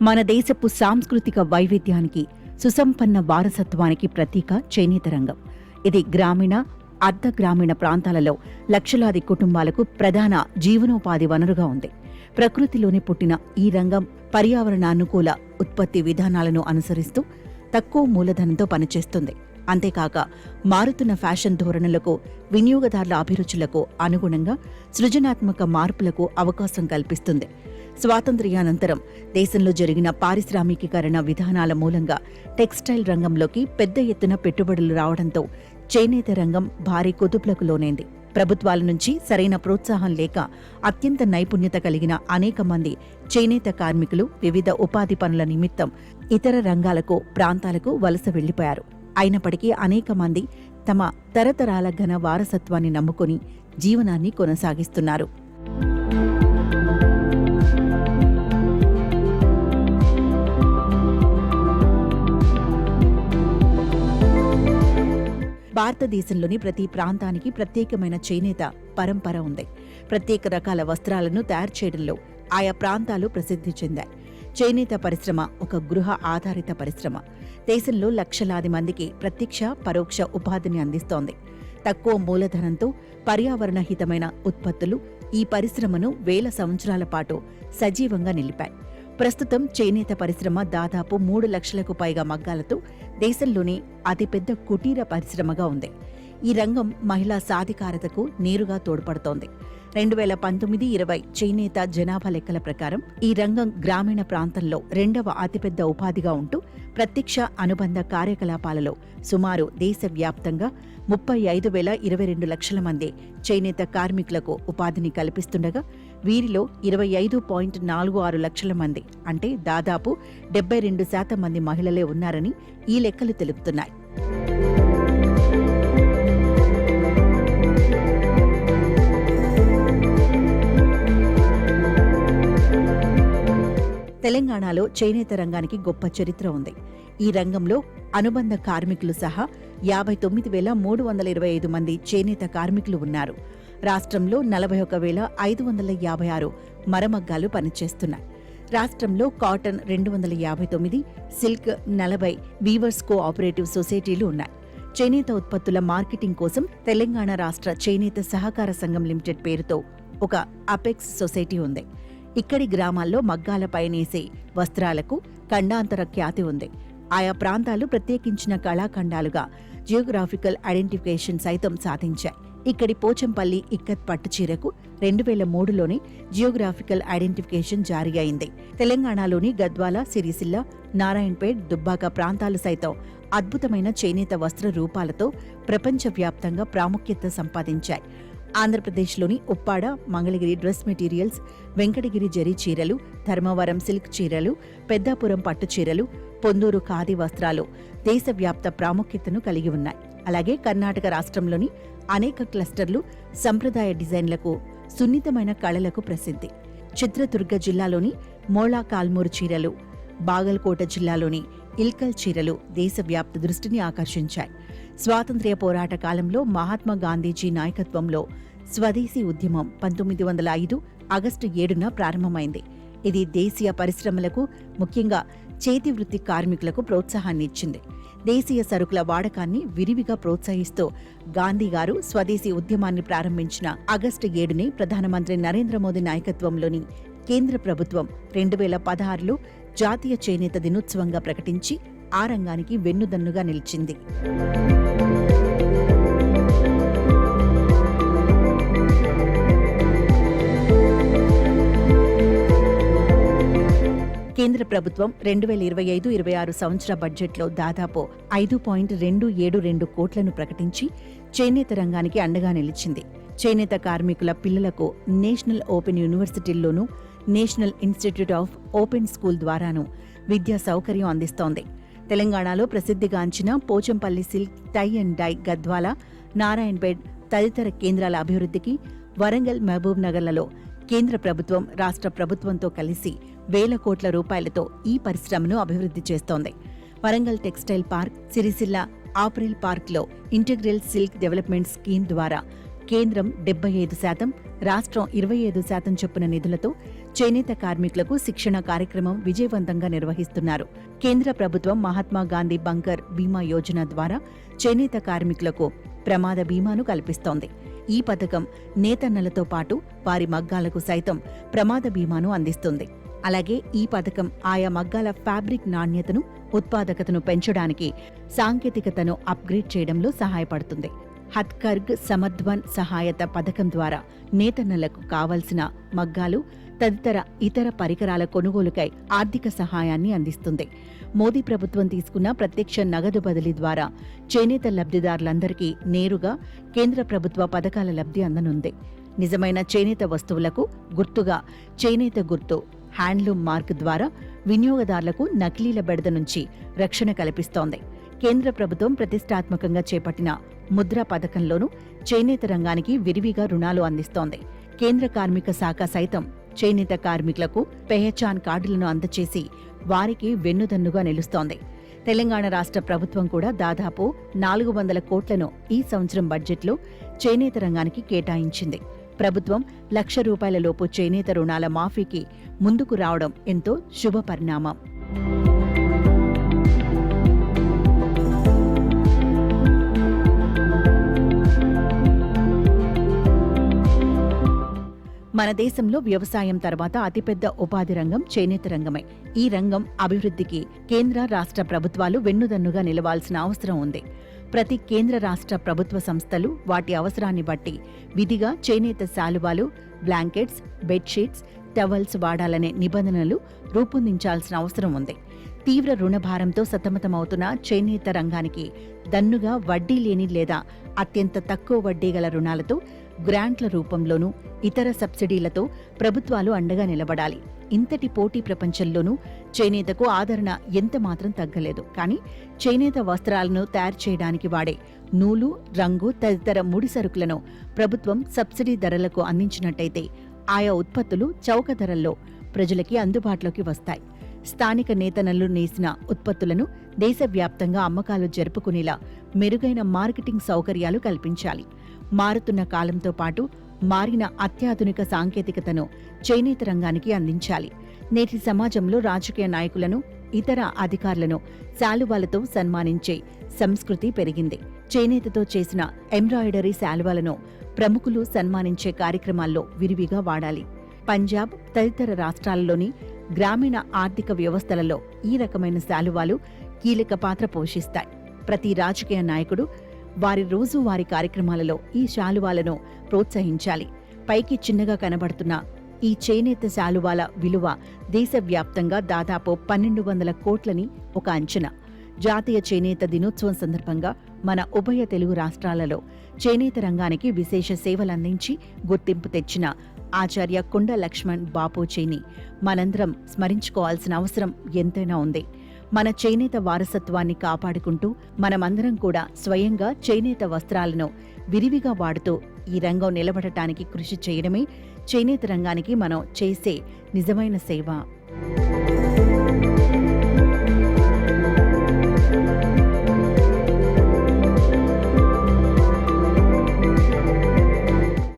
మన దేశపు సాంస్కృతిక వైవిధ్యానికి, సుసంపన్న వారసత్వానికి ప్రతీక చేనేత రంగం. ఇది గ్రామీణ, అర్ధ గ్రామీణ ప్రాంతాలలో లక్షలాది కుటుంబాలకు ప్రధాన జీవనోపాధి వనరుగా ఉంది. ప్రకృతిలోని పుట్టిన ఈ రంగం పర్యావరణానుకూల ఉత్పత్తి విధానాలను అనుసరిస్తూ తక్కువ మూలధనంతో పనిచేస్తుంది. అంతేకాక మారుతున్న ఫ్యాషన్ ధోరణులకు, వినియోగదారుల అభిరుచులకు అనుగుణంగా సృజనాత్మక మార్పులకు అవకాశం కల్పిస్తుంది. స్వాతంత్ర్యానంతరం దేశంలో జరిగిన పారిశ్రామికీకరణ విధానాల మూలంగా టెక్స్టైల్ రంగంలోకి పెద్ద ఎత్తున పెట్టుబడులు రావడంతో చేనేత రంగం భారీ కుదుపులకు లోనైంది. ప్రభుత్వాల నుంచి సరైన ప్రోత్సాహం లేక అత్యంత నైపుణ్యత కలిగిన అనేక మంది చేనేత కార్మికులు వివిధ ఉపాధి పనుల నిమిత్తం ఇతర రంగాలకు, ప్రాంతాలకు వలస వెళ్లిపోయారు. అయినప్పటికీ అనేక మంది తమ తరతరాల ఘన వారసత్వాన్ని నమ్ముకుని జీవనాన్ని కొనసాగిస్తున్నారు. భారతదేశంలోని ప్రతి ప్రాంతానికి ప్రత్యేకమైన చేనేత పరంపర ఉంది. ప్రత్యేక రకాల వస్త్రాలను తయారు చేయడంలో ఆయా ప్రాంతాలు ప్రసిద్ధి చెందాయి. చేనేత పరిశ్రమ ఒక గృహ ఆధారిత పరిశ్రమ. దేశంలో లక్షలాది మందికి ప్రత్యక్ష, పరోక్ష ఉపాధిని అందిస్తోంది. తక్కువ మూలధనంతో పర్యావరణ హితమైన ఉత్పత్తులు ఈ పరిశ్రమను వేల సంవత్సరాల పాటు సజీవంగా నిలిపాయి. ప్రస్తుతం చేనేత పరిశ్రమ దాదాపు 3 లక్షలకు పైగా మగ్గాలతో దేశంలోని అతిపెద్ద కుటీర పరిశ్రమగా ఉంది. ఈ రంగం మహిళా సాధికారతకు నేరుగా తోడ్పడుతోంది. 2019-20 చేనేత జనాభా లెక్కల ప్రకారం ఈ రంగం గ్రామీణ ప్రాంతంలో 2వ అతిపెద్ద ఉపాధిగా ఉంటూ ప్రత్యక్ష, అనుబంధ కార్యకలాపాలలో సుమారు దేశవ్యాప్తంగా 35,022 లక్షల మంది చేనేత కార్మికులకు ఉపాధిని కల్పిస్తుండగా వీరిలో 25.46 లక్షల మంది, అంటే దాదాపు 72% మంది మహిళలే ఉన్నారని ఈ లెక్కలు తెలుపుతున్నాయి. తెలంగాణలో చేనేత రంగానికి గొప్ప చరిత్ర ఉంది. ఈ రంగంలో అనుబంధ కార్మికులు సహా 59,325 మంది చేనేత కార్మికులు ఉన్నారు. రాష్ట్రంలో 41,556 మరమగ్గాలు పనిచేస్తున్నాయి. రాష్ట్రంలో కాటన్ 259, సిల్క్ 40 వీవర్స్ కోఆపరేటివ్ సొసైటీలు ఉన్నాయి. చేనేత ఉత్పత్తుల మార్కెటింగ్ కోసం తెలంగాణ రాష్ట్ర చేనేత సహకార సంఘం లిమిటెడ్ పేరుతో ఒక అపెక్స్ సొసైటీ ఉంది. ఇక్కడి గ్రామాల్లో మగ్గాలపై నేసే వస్త్రాలకు ఖండాంతర ఖ్యాతి ఉంది. ఆయా ప్రాంతాలు ప్రత్యేకించిన కళాఖండాలుగా జియోగ్రాఫికల్ ఐడెంటిఫికేషన్ సైతం సాధించాయి. ఇక్కడి పోచంపల్లి ఇక్కత్ పట్టుచీరకు 2003లోనే జియోగ్రాఫికల్ ఐడెంటిఫికేషన్ జారీ అయింది. తెలంగాణలోని గద్వాల, సిరిసిల్ల, నారాయణపేట్, దుబ్బాక ప్రాంతాలు సైతం అద్భుతమైన చేనేత వస్త్ర రూపాలతో ప్రపంచవ్యాప్తంగా ప్రాముఖ్యత సంపాదించాయి. ఆంధ్రప్రదేశ్లోని ఉప్పాడ, మంగళగిరి డ్రెస్ మెటీరియల్స్, వెంకటగిరి జరీ చీరలు, ధర్మవరం సిల్క్ చీరలు, పెద్దాపురం పట్టు చీరలు, పొందూరు ఖాదీ వస్త్రాలు దేశవ్యాప్త ప్రాముఖ్యతను కలిగి ఉన్నాయి. అలాగే కర్ణాటక రాష్ట్రంలోని అనేక క్లస్టర్లు సంప్రదాయ డిజైన్లకు, సున్నితమైన కళలకు ప్రసిద్ధి. చిత్రదుర్గ జిల్లాలోని మోళా కాల్మూరు చీరలు, బాగల్కోట జిల్లాలోని ఇల్కల్ చీరలు దేశవ్యాప్త దృష్టిని ఆకర్షించాయి. స్వాతంత్ర్య పోరాట కాలంలో మహాత్మా గాంధీజీ నాయకత్వంలో స్వదేశీ ఉద్యమం 1905 ఆగస్టు 7న ప్రారంభమైంది. ఇది దేశీయ పరిశ్రమలకు, ముఖ్యంగా చేతి వృత్తి కార్మికులకు ప్రోత్సాహాన్ని ఇచ్చింది. దేశీయ సరుకుల వాడకాన్ని విరివిగా ప్రోత్సహిస్తూ గాంధీ గారు స్వదేశీ ఉద్యమాన్ని ప్రారంభించిన ఆగస్టు 7ని ప్రధానమంత్రి నరేంద్ర మోదీ నాయకత్వంలోని కేంద్ర ప్రభుత్వం 2016లో జాతీయ చేనేత దినోత్సవంగా ప్రకటించి ఆ రంగానికి వెన్నుదన్నుగా నిలిచింది. కేంద్ర ప్రభుత్వం 2025-26 సంవత్సర బడ్జెట్లో దాదాపు 5.272 కోట్లను ప్రకటించి చేనేత రంగానికి అండగా నిలిచింది. చేనేత కార్మికుల పిల్లలకు నేషనల్ ఓపెన్ యూనివర్సిటీల్లోనూ, National Institute of Open School ద్వారానూ విద్యా సౌకర్యం అందిస్తోంది. తెలంగాణలో ప్రసిద్ధిగాంచిన Pochampally silk, tie and dye, Gadwal, Narayanpet తదితర కేంద్రాల అభివృద్ధికి వరంగల్, మహబూబ్ నగర్లలో కేంద్ర ప్రభుత్వం, రాష్ట్ర ప్రభుత్వంతో కలిసి వేల కోట్ల రూపాయలతో ఈ పరిశ్రమను అభివృద్ధి చేస్తోంది. వరంగల్ టెక్స్టైల్ పార్క్, సిరిసిల్ల ఆప్రిల్ పార్క్లో ఇంటిగ్రల్ సిల్క్ డెవలప్మెంట్ స్కీమ్ ద్వారా కేంద్రం 75%, రాష్ట్రం 25% చొప్పున నిధులతో చేనేత కార్మికులకు శిక్షణ కార్యక్రమం విజయవంతంగా నిర్వహిస్తున్నారు. కేంద్ర ప్రభుత్వం మహాత్మా గాంధీ బంకర్ బీమా యోజన ద్వారా చేనేత కార్మికులకు ప్రమాద బీమాను కల్పిస్తోంది. ఈ పథకం నేతన్నలతో పాటు వారి మగ్గాలకు సైతం ప్రమాద బీమాను అందిస్తుంది. అలాగే ఈ పథకం ఆయా మగ్గాల ఫ్యాబ్రిక్ నాణ్యతను, ఉత్పాదకతను పెంచడానికి సాంకేతికతను అప్గ్రేడ్ చేయడంలో సహాయపడుతుంది. హత్కర్గ్ సమర్థ్వన్ సహాయత పథకం ద్వారా నేతన్నలకు కావలసిన మగ్గాలు తదితర ఇతర పరికరాల కొనుగోలుకై ఆర్థిక సహాయాన్ని అందిస్తుంది. మోదీ ప్రభుత్వం తీసుకున్న ప్రత్యక్ష నగదు బదిలీ ద్వారా చేనేత లబ్ధిదారులందరికీ నేరుగా కేంద్ర ప్రభుత్వ పథకాల లబ్ధి అందనుంది. నిజమైన చేనేత వస్తువులకు గుర్తుగా చేనేత గుర్తు హ్యాండ్లూమ్ మార్క్ ద్వారా వినియోగదారులకు నకిలీల బెడద నుంచి రక్షణ కల్పిస్తోంది. కేంద్ర ప్రభుత్వం ప్రతిష్టాత్మకంగా చేపట్టిన ముద్ర పథకంలోనూ చేనేత రంగానికి విరివిగా రుణాలు అందిస్తోంది. కేంద్ర కార్మిక శాఖ సైతం చేనేత కార్మికులకు పెహచాన్ కార్డులను అందచేసి వారికి వెన్నుదన్నుగా నిలుస్తోంది. తెలంగాణ రాష్ట్ర ప్రభుత్వం కూడా దాదాపు 400 కోట్లను ఈ సంవత్సరం బడ్జెట్లో చేనేత రంగానికి కేటాయించింది. ప్రభుత్వం ₹1,00,000 లోపు చేనేత రుణాల మాఫీకి ముందుకు రావడం ఎంతో శుభ పరిణామం. మన దేశంలో వ్యవసాయం తర్వాత అతిపెద్ద ఉపాధి రంగం చేనేత రంగమే. ఈ రంగం అభివృద్ధికి కేంద్ర రాష్ట్ర ప్రభుత్వాలు వెన్నుదన్నుగా నిలవాల్సిన అవసరం ఉంది. ప్రతి కేంద్ర రాష్ట్ర ప్రభుత్వ సంస్థలు వాటి అవసరాన్ని బట్టి విధిగా చేనేత శాలువాలు, బ్లాంకెట్స్, బెడ్షీట్స్, టవల్స్ వాడాలనే నిబంధనలు రూపొందించాల్సిన అవసరం ఉంది. తీవ్ర రుణభారంతో సతమతమవుతున్న చేనేత రంగానికి దన్నుగా వడ్డీ లేని లేదా అత్యంత తక్కువ వడ్డీ గల రుణాలతో, గ్రాంట్ల రూపంలోనూ ఇతర సబ్సిడీలతో ప్రభుత్వాలు అండగా నిలబడాలి. ఇంతటి పోటీ ప్రపంచంలోనూ చేనేతకు ఆదరణ ఎంత మాత్రం తగ్గలేదు. కానీ చేనేత వస్త్రాలను తయారు చేయడానికి వాడే నూలు, రంగు తదితర ముడి సరుకులను ప్రభుత్వం సబ్సిడీ ధరలకు అందించినట్టయితే ఆయా ఉత్పత్తులు చౌక ధరల్లో ప్రజలకి అందుబాటులోకి వస్తాయి. స్థానిక నేతన్నలు నేసిన ఉత్పత్తులను దేశవ్యాప్తంగా అమ్మకాలు జరుపుకునేలా మెరుగైన మార్కెటింగ్ సౌకర్యాలు కల్పించాలి. మారుతున్న కాలంతో పాటు మారిన అత్యాధునిక సాంకేతికతను చేనేత రంగానికి అందించాలి. నేటి సమాజంలో రాజకీయ నాయకులను, ఇతర అధికారులను శాలువాలతో సన్మానించే సంస్కృతి పెరిగింది. చేనేతతో చేసిన ఎంబ్రాయిడరీ శాలువాలను ప్రముఖులు సన్మానించే కార్యక్రమాల్లో విరివిగా వాడాలి. పంజాబ్ తదితర రాష్ట్రాల్లోని గ్రామీణ ఆర్థిక వ్యవస్థలలో ఈ రకమైన శాలువాలు కీలక పాత్ర పోషిస్తాయి. ప్రతి రాజకీయ నాయకుడు వారి రోజువారీ కార్యక్రమాలలో ఈ శాలువాలను ప్రోత్సహించాలి. పైకి చిన్నగా కనబడుతున్న ఈ చేనేత శాలువాల విలువ దేశవ్యాప్తంగా దాదాపు 1,200 కోట్లని ఒక అంచనా. జాతీయ చేనేత దినోత్సవం సందర్భంగా మన ఉభయ తెలుగు రాష్ట్రాలలో చేనేత రంగానికి విశేష సేవలందించి గుర్తింపు తెచ్చిన ఆచార్య కొండ లక్ష్మణ్ బాపూజీని మనందరం స్మరించుకోవాల్సిన అవసరం ఎంతైనా ఉంది. మన చేనేత వారసత్వాన్ని కాపాడుకుంటూ మనమందరం కూడా స్వయంగా చేనేత వస్త్రాలను విరివిగా వాడుతూ ఈ రంగం నిలబడటానికి కృషి చేయడమే చేనేత రంగానికి మనం చేసే నిజమైన సేవ.